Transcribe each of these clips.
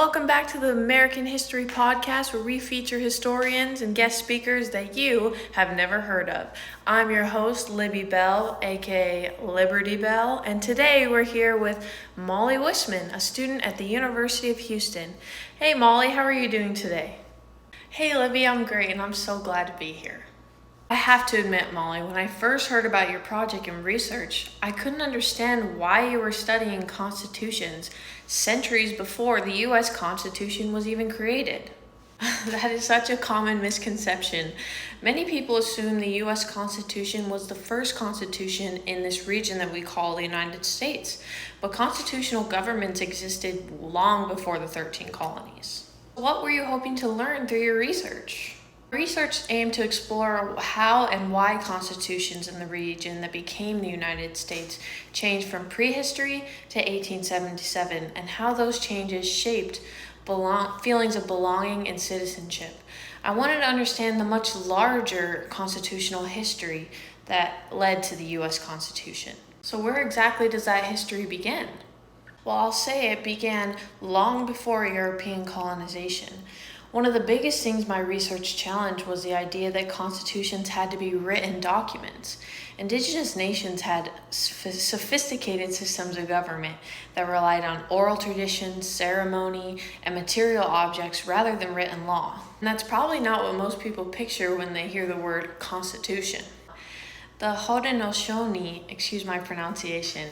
welcome back to the American History Podcast, where we feature historians and guest speakers that you have never heard of. I'm your host, Libby Bell, aka Liberty Bell, and today we're here with Molly Wissman, a student at the University of Houston. Hey Molly, how are you doing today? Hey Libby, I'm great and I'm so glad to be here. I have to admit, Molly, when I first heard about your project and research, I couldn't understand why you were studying constitutions centuries before the U.S. Constitution was even created. That is such a common misconception. Many people assume the U.S. Constitution was the first constitution in this region that we call the United States, but constitutional governments existed long before the 13 colonies. What were you hoping to learn through your research? Research aimed to explore how and why constitutions in the region that became the United States changed from prehistory to 1877 and how those changes shaped feelings of belonging and citizenship. I wanted to understand the much larger constitutional history that led to the U.S. Constitution. So where exactly does that history begin? Well, I'll say it began long before European colonization. One of the biggest things my research challenged was the idea that constitutions had to be written documents. Indigenous nations had sophisticated systems of government that relied on oral traditions, ceremony, and material objects rather than written law. And that's probably not what most people picture when they hear the word constitution. The Haudenosaunee, excuse my pronunciation,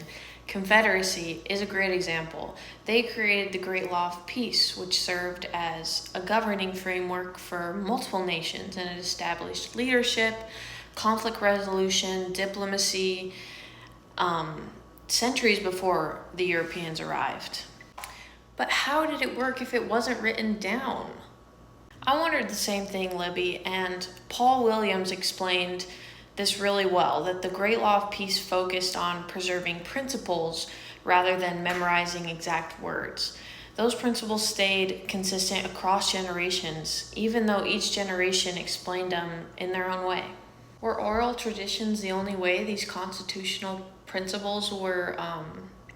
Confederacy is a great example. They created the Great Law of Peace, which served as a governing framework for multiple nations, and it established leadership, conflict resolution, diplomacy, centuries before the Europeans arrived. But how did it work if it wasn't written down? I wondered the same thing, Libby, and Paul Williams explained this really well, that the Great Law of Peace focused on preserving principles rather than memorizing exact words. Those principles stayed consistent across generations, even though each generation explained them in their own way. Were oral traditions the only way these constitutional principles were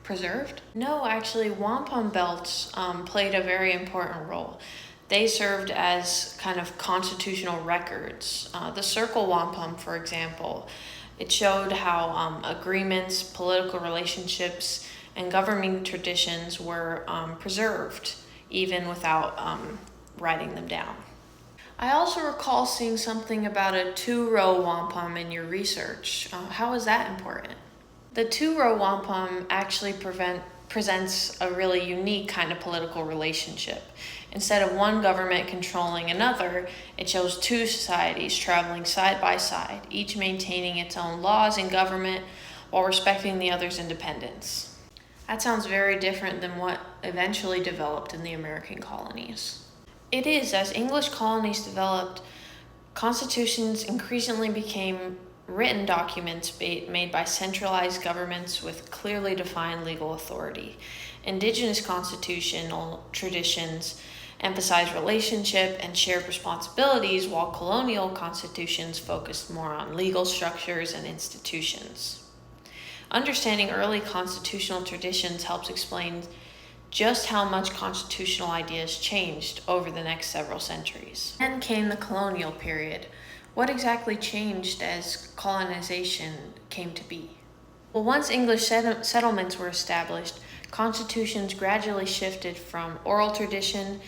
preserved? No, actually, wampum belts played a very important role. They served as kind of constitutional records. The circle wampum, for example, it showed how agreements, political relationships, and governing traditions were preserved, even without writing them down. I also recall seeing something about a two-row wampum in your research. How is that important? The two-row wampum actually presents a really unique kind of political relationship. Instead of one government controlling another, it shows two societies traveling side by side, each maintaining its own laws and government while respecting the other's independence. That sounds very different than what eventually developed in the American colonies. It is, as English colonies developed, constitutions increasingly became written documents made by centralized governments with clearly defined legal authority. Indigenous constitutional traditions emphasize relationship and shared responsibilities, while colonial constitutions focused more on legal structures and institutions. Understanding early constitutional traditions helps explain just how much constitutional ideas changed over the next several centuries. Then came the colonial period. What exactly changed as colonization came to be? Well, once English settlements were established, constitutions gradually shifted from oral tradition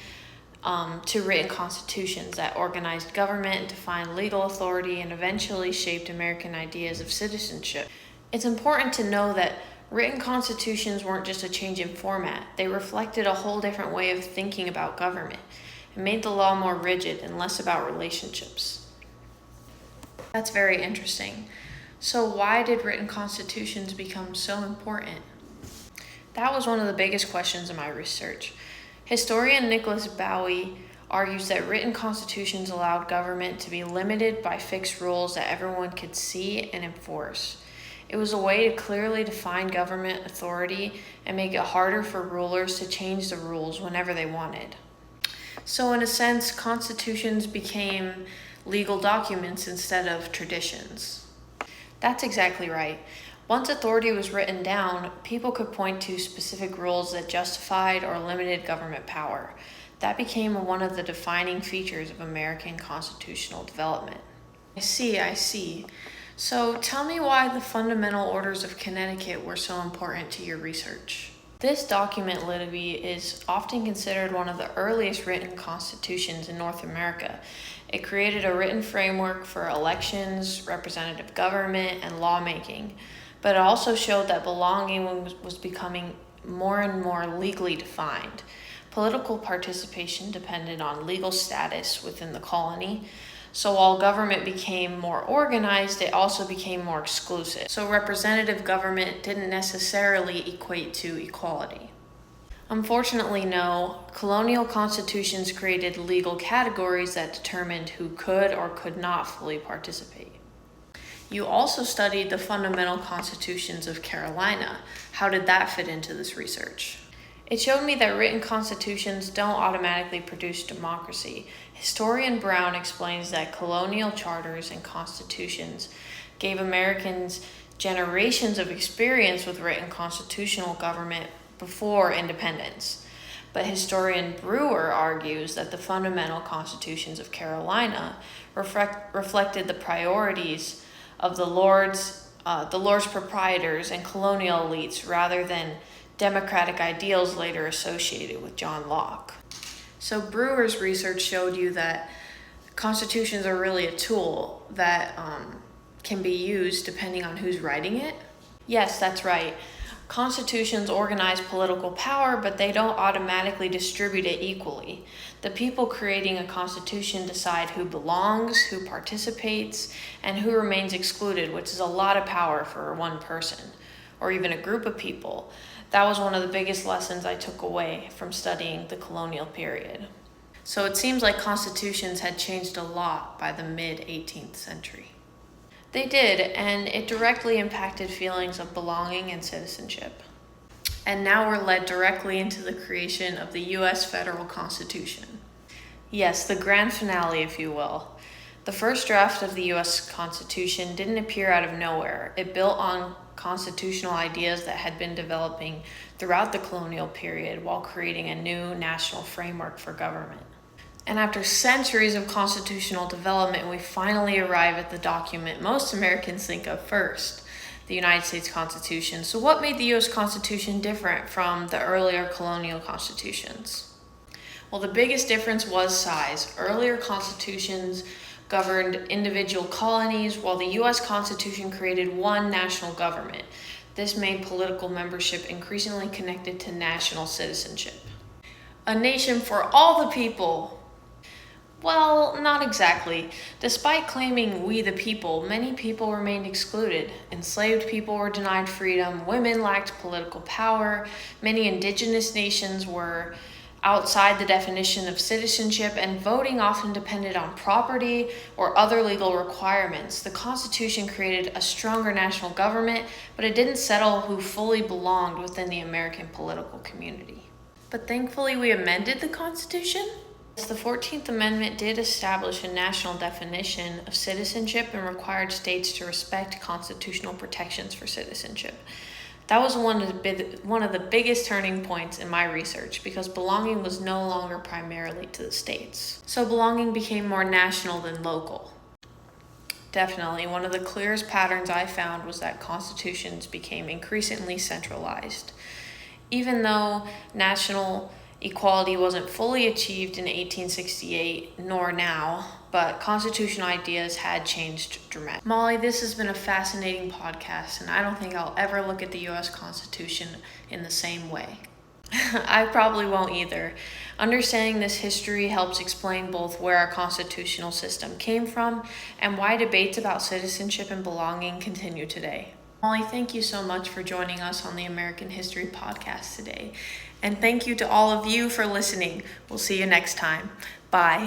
to written constitutions that organized government, defined legal authority, and eventually shaped American ideas of citizenship. It's important to know that written constitutions weren't just a change in format. They reflected a whole different way of thinking about government. It made the law more rigid and less about relationships. That's very interesting. So why did written constitutions become so important? That was one of the biggest questions in my research. Historian Nicholas Bowie argues that written constitutions allowed government to be limited by fixed rules that everyone could see and enforce. It was a way to clearly define government authority and make it harder for rulers to change the rules whenever they wanted. So in a sense, constitutions became legal documents instead of traditions. That's exactly right. Once authority was written down, people could point to specific rules that justified or limited government power. That became one of the defining features of American constitutional development. I see. So tell me why the Fundamental Orders of Connecticut were so important to your research. This document, Libby, is often considered one of the earliest written constitutions in North America. It created a written framework for elections, representative government, and lawmaking, but it also showed that belonging was becoming more and more legally defined. Political participation depended on legal status within the colony. So while government became more organized, it also became more exclusive. So representative government didn't necessarily equate to equality. Unfortunately, no. Colonial constitutions created legal categories that determined who could or could not fully participate. You also studied the fundamental constitutions of Carolina. How did that fit into this research? It showed me that written constitutions don't automatically produce democracy. Historian Brown explains that colonial charters and constitutions gave Americans generations of experience with written constitutional government before independence. But historian Brewer argues that the fundamental constitutions of Carolina reflected the priorities of the lords proprietors and colonial elites rather than democratic ideals later associated with John Locke. So Brewer's research showed you that constitutions are really a tool that can be used depending on who's writing it. Yes, that's right. Constitutions organize political power, but they don't automatically distribute it equally. The people creating a constitution decide who belongs, who participates, and who remains excluded, which is a lot of power for one person or even a group of people. That was one of the biggest lessons I took away from studying the colonial period. So it seems like constitutions had changed a lot by the mid-18th century. They did, and it directly impacted feelings of belonging and citizenship. And now we're led directly into the creation of the U.S. Federal Constitution. Yes, the grand finale, if you will. The first draft of the U.S. Constitution didn't appear out of nowhere. It built on constitutional ideas that had been developing throughout the colonial period while creating a new national framework for government. And after centuries of constitutional development, we finally arrive at the document most Americans think of first, the United States Constitution. So what made the U.S. Constitution different from the earlier colonial constitutions? Well, the biggest difference was size. Earlier constitutions governed individual colonies, while the U.S. Constitution created one national government. This made political membership increasingly connected to national citizenship. A nation for all the people. Well, not exactly. Despite claiming we the people, many people remained excluded. Enslaved people were denied freedom, women lacked political power, many indigenous nations were outside the definition of citizenship, and voting often depended on property or other legal requirements. The Constitution created a stronger national government, but it didn't settle who fully belonged within the American political community. But thankfully, we amended the Constitution. The 14th Amendment did establish a national definition of citizenship and required states to respect constitutional protections for citizenship. That was one of the biggest turning points in my research because belonging was no longer primarily to the states. So belonging became more national than local. Definitely, one of the clearest patterns I found was that constitutions became increasingly centralized. Even though national equality wasn't fully achieved in 1868, nor now, but constitutional ideas had changed dramatically. Molly, this has been a fascinating podcast, and I don't think I'll ever look at the U.S. Constitution in the same way. I probably won't either. Understanding this history helps explain both where our constitutional system came from and why debates about citizenship and belonging continue today. Molly, thank you so much for joining us on the American History Podcast today. And thank you to all of you for listening. We'll see you next time. Bye.